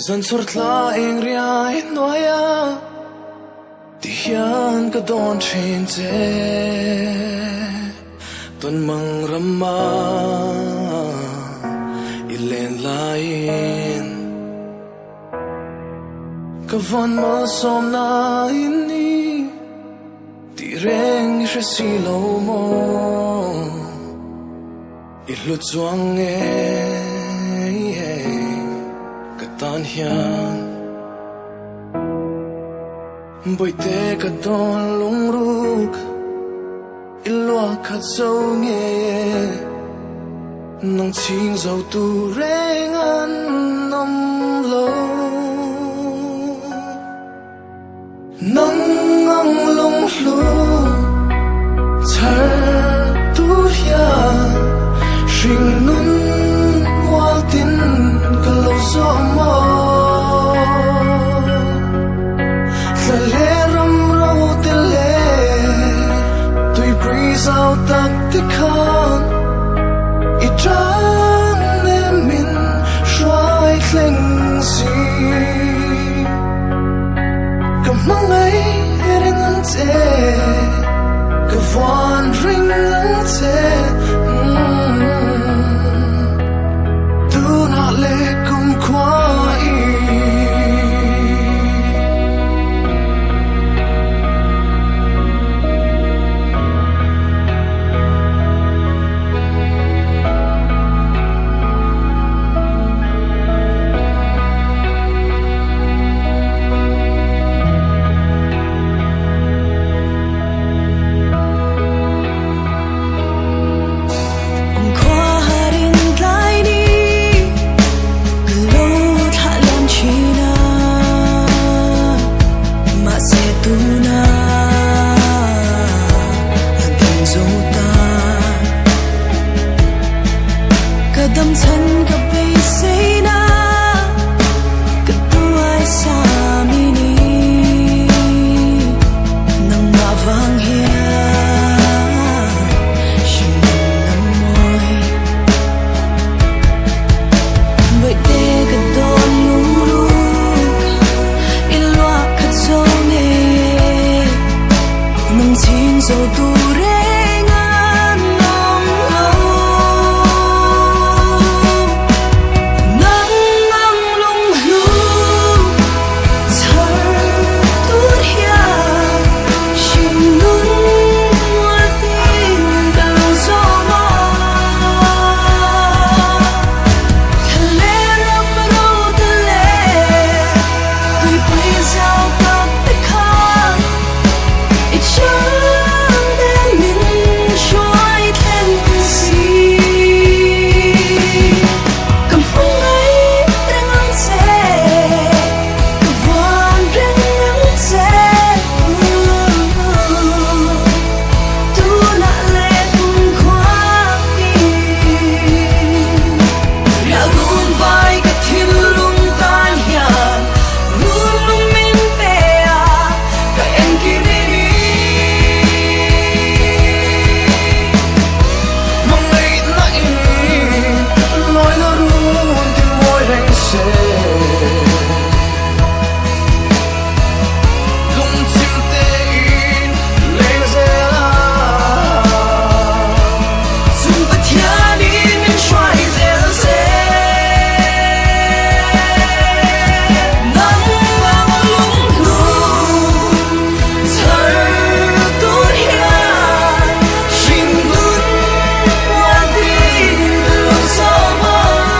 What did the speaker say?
Zan sortla eng ria in noya Ti hian ka don chin che Ton mang rama Ilen lain Ka von mo som na ini Ti reng isha si lau mo Ilut zuang Tan hian Boi te ka don lung ruk Ilua ka zau nge Nang ching zau tu reng an nam lo Nang ang lung lu Char tu hian Shing nun wal tin ka lo zo mo Sao tắc tích khăn I trăng em mình xoay khinh gì Cầm mong ấy rinh ăn chê Cầm voan rinh ăn chê Tu nạ lệ cùng qua Kadam thân ka bay say na Katuay sa mini Nang mavang hiya Shinang amoy Bait te ka don luruk Ilwa ka zong e Nang ting zo tu